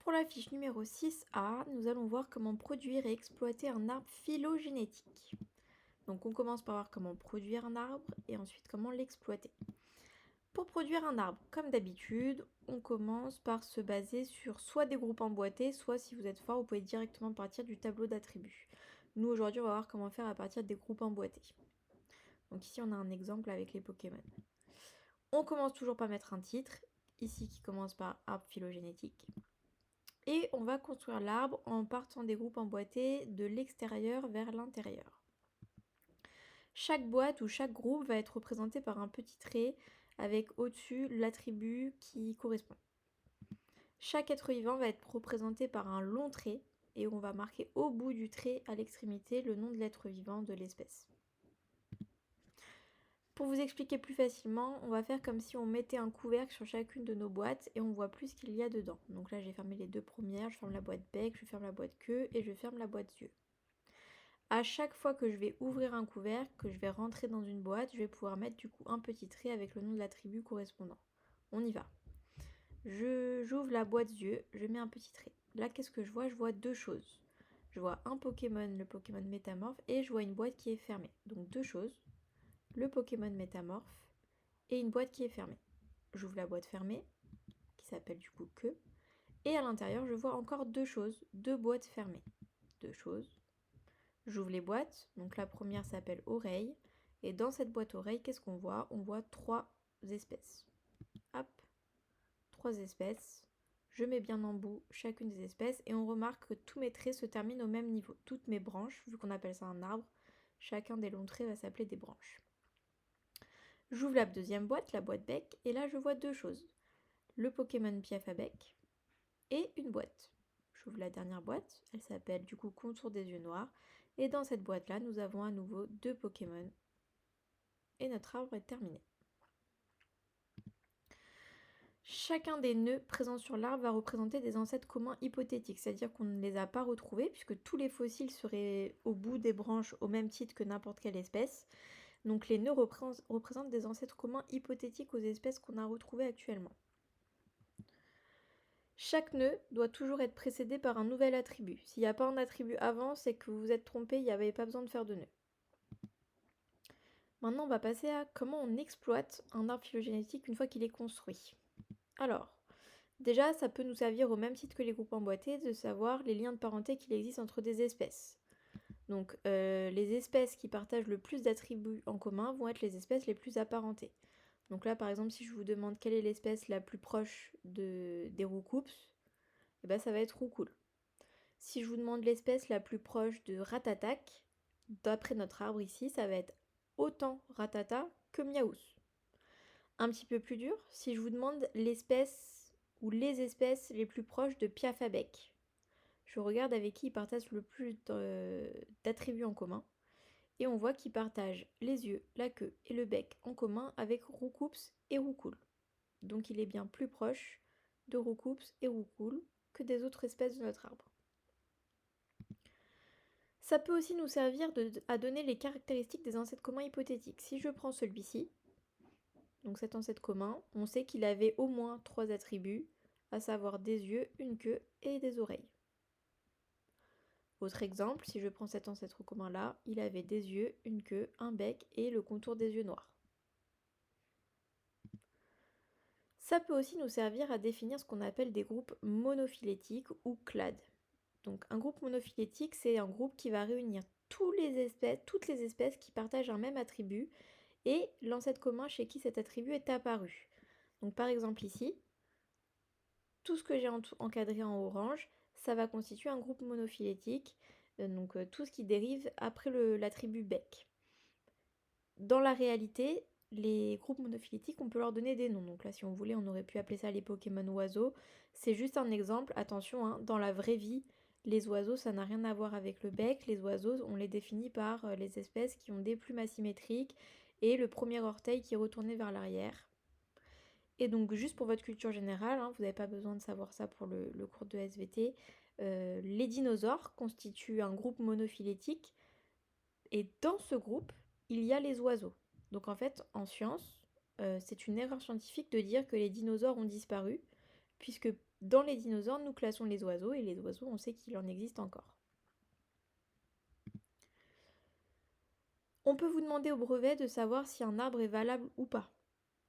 Pour la fiche numéro 6a, nous allons voir comment produire et exploiter un arbre phylogénétique. Donc on commence par voir comment produire un arbre et ensuite comment l'exploiter. Pour produire un arbre, comme d'habitude, on commence par se baser sur soit des groupes emboîtés, soit si vous êtes fort, vous pouvez directement partir du tableau d'attributs. Nous aujourd'hui on va voir comment faire à partir des groupes emboîtés. Donc ici on a un exemple avec les Pokémon. On commence toujours par mettre un titre, ici qui commence par arbre phylogénétique. Et on va construire l'arbre en partant des groupes emboîtés de l'extérieur vers l'intérieur. Chaque boîte ou chaque groupe va être représenté par un petit trait avec au-dessus l'attribut qui correspond. Chaque être vivant va être représenté par un long trait et on va marquer au bout du trait à l'extrémité le nom de l'être vivant de l'espèce. Pour vous expliquer plus facilement, on va faire comme si on mettait un couvercle sur chacune de nos boîtes et on voit plus ce qu'il y a dedans. Donc là j'ai fermé les deux premières, je ferme la boîte bec, je ferme la boîte queue et je ferme la boîte yeux. À chaque fois que je vais ouvrir un couvercle, que je vais rentrer dans une boîte, je vais pouvoir mettre du coup un petit trait avec le nom de l'attribut correspondant. On y va. J'ouvre la boîte yeux, je mets un petit trait. Là qu'est-ce que je vois? Je vois deux choses. Je vois un Pokémon, le Pokémon Métamorphe, et je vois une boîte qui est fermée. Donc deux choses. Le Pokémon Métamorphe et une boîte qui est fermée. J'ouvre la boîte fermée, qui s'appelle du coup queue, et à l'intérieur je vois encore deux choses, deux boîtes fermées. Deux choses. J'ouvre les boîtes, donc la première s'appelle oreille, et dans cette boîte oreille, qu'est-ce qu'on voit? On voit trois espèces. Hop, trois espèces. Je mets bien en bout chacune des espèces et on remarque que tous mes traits se terminent au même niveau. Toutes mes branches, vu qu'on appelle ça un arbre, chacun des longs traits va s'appeler des branches. J'ouvre la deuxième boîte, la boîte bec, et là je vois deux choses. Le Pokémon Piaf à bec et une boîte. J'ouvre la dernière boîte, elle s'appelle du coup Contour des yeux noirs, et dans cette boîte-là, nous avons à nouveau deux Pokémon, et notre arbre est terminé. Chacun des nœuds présents sur l'arbre va représenter des ancêtres communs hypothétiques, c'est-à-dire qu'on ne les a pas retrouvés, puisque tous les fossiles seraient au bout des branches au même titre que n'importe quelle espèce. Donc les nœuds représentent des ancêtres communs hypothétiques aux espèces qu'on a retrouvées actuellement. Chaque nœud doit toujours être précédé par un nouvel attribut. S'il n'y a pas un attribut avant, c'est que vous vous êtes trompé, il n'y avait pas besoin de faire de nœud. Maintenant, on va passer à comment on exploite un arbre phylogénétique une fois qu'il est construit. Alors, déjà, ça peut nous servir au même titre que les groupes emboîtés de savoir les liens de parenté qu'il existe entre des espèces. Donc, les espèces qui partagent le plus d'attributs en commun vont être les espèces les plus apparentées. Donc là, par exemple, si je vous demande quelle est l'espèce la plus proche des Roucoups, eh ben, ça va être Roucoule. Si je vous demande l'espèce la plus proche de Ratatac, d'après notre arbre ici, ça va être autant Ratata que Miaous. Un petit peu plus dur, si je vous demande l'espèce ou les espèces les plus proches de Piafabec, je regarde avec qui ils partagent le plus d'attributs en commun, et on voit qu'ils partagent les yeux, la queue et le bec en commun avec Roucoups et Roucoule. Donc il est bien plus proche de Roucoups et Roucoule que des autres espèces de notre arbre. Ça peut aussi nous servir à donner les caractéristiques des ancêtres communs hypothétiques. Si je prends celui-ci, donc cet ancêtre commun, on sait qu'il avait au moins trois attributs, à savoir des yeux, une queue et des oreilles. Autre exemple, si je prends cet ancêtre commun-là, il avait des yeux, une queue, un bec et le contour des yeux noirs. Ça peut aussi nous servir à définir ce qu'on appelle des groupes monophylétiques ou clades. Donc un groupe monophylétique, c'est un groupe qui va réunir toutes les espèces qui partagent un même attribut et l'ancêtre commun chez qui cet attribut est apparu. Donc par exemple ici, tout ce que j'ai encadré en orange, ça va constituer un groupe monophylétique, donc tout ce qui dérive après l'attribut bec. Dans la réalité, les groupes monophylétiques, on peut leur donner des noms. Donc là, si on voulait, on aurait pu appeler ça les Pokémon oiseaux. C'est juste un exemple. Attention, hein, dans la vraie vie, les oiseaux, ça n'a rien à voir avec le bec. Les oiseaux, on les définit par les espèces qui ont des plumes asymétriques et le premier orteil qui est retourné vers l'arrière. Et donc, juste pour votre culture générale, hein, vous n'avez pas besoin de savoir ça pour le cours de SVT, les dinosaures constituent un groupe monophylétique. Et dans ce groupe, il y a les oiseaux. Donc en fait, en science, c'est une erreur scientifique de dire que les dinosaures ont disparu, puisque Dans les dinosaures, nous classons les oiseaux, et les oiseaux, on sait qu'il en existe encore. On peut vous demander au brevet de savoir si un arbre est valable ou pas.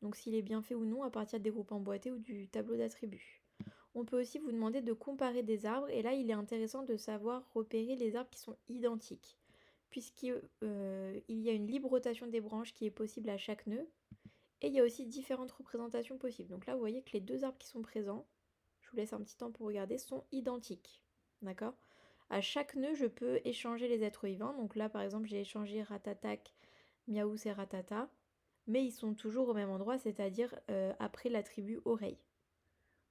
Donc s'il est bien fait ou non à partir des groupes emboîtés ou du tableau d'attributs. On peut aussi vous demander de comparer des arbres, et là il est intéressant de savoir repérer les arbres qui sont identiques, puisqu'il y a une libre rotation des branches qui est possible à chaque nœud, et il y a aussi différentes représentations possibles. Donc là vous voyez que les deux arbres qui sont présents, je vous laisse un petit temps pour regarder, sont identiques. D'accord? À chaque nœud, je peux échanger les êtres vivants. Donc là par exemple j'ai échangé Ratatac, Miaous et Ratata, mais ils sont toujours au même endroit, c'est-à-dire après l'attribut oreille.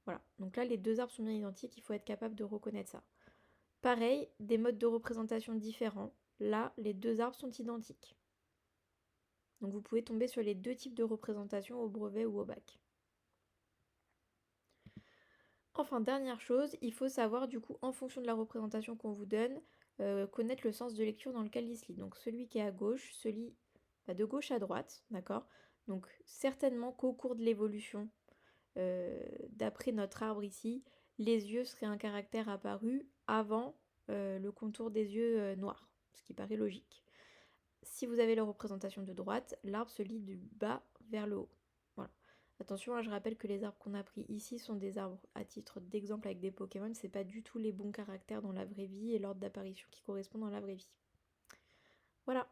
Voilà, donc là les deux arbres sont bien identiques, il faut être capable de reconnaître ça. Pareil, des modes de représentation différents. Là, les deux arbres sont identiques. Donc vous pouvez tomber sur les deux types de représentation au brevet ou au bac. Enfin, dernière chose, il faut savoir du coup, en fonction de la représentation qu'on vous donne, connaître le sens de lecture dans lequel il se lit. Donc celui qui est à gauche se lit de gauche à droite, d'accord? Donc certainement qu'au cours de l'évolution, d'après notre arbre ici, les yeux seraient un caractère apparu avant le contour des yeux noirs, ce qui paraît logique. Si vous avez la représentation de droite, l'arbre se lit du bas vers le haut. Voilà. Attention, je rappelle que les arbres qu'on a pris ici sont des arbres à titre d'exemple avec des Pokémon, c'est pas du tout les bons caractères dans la vraie vie et l'ordre d'apparition qui correspond dans la vraie vie. Voilà.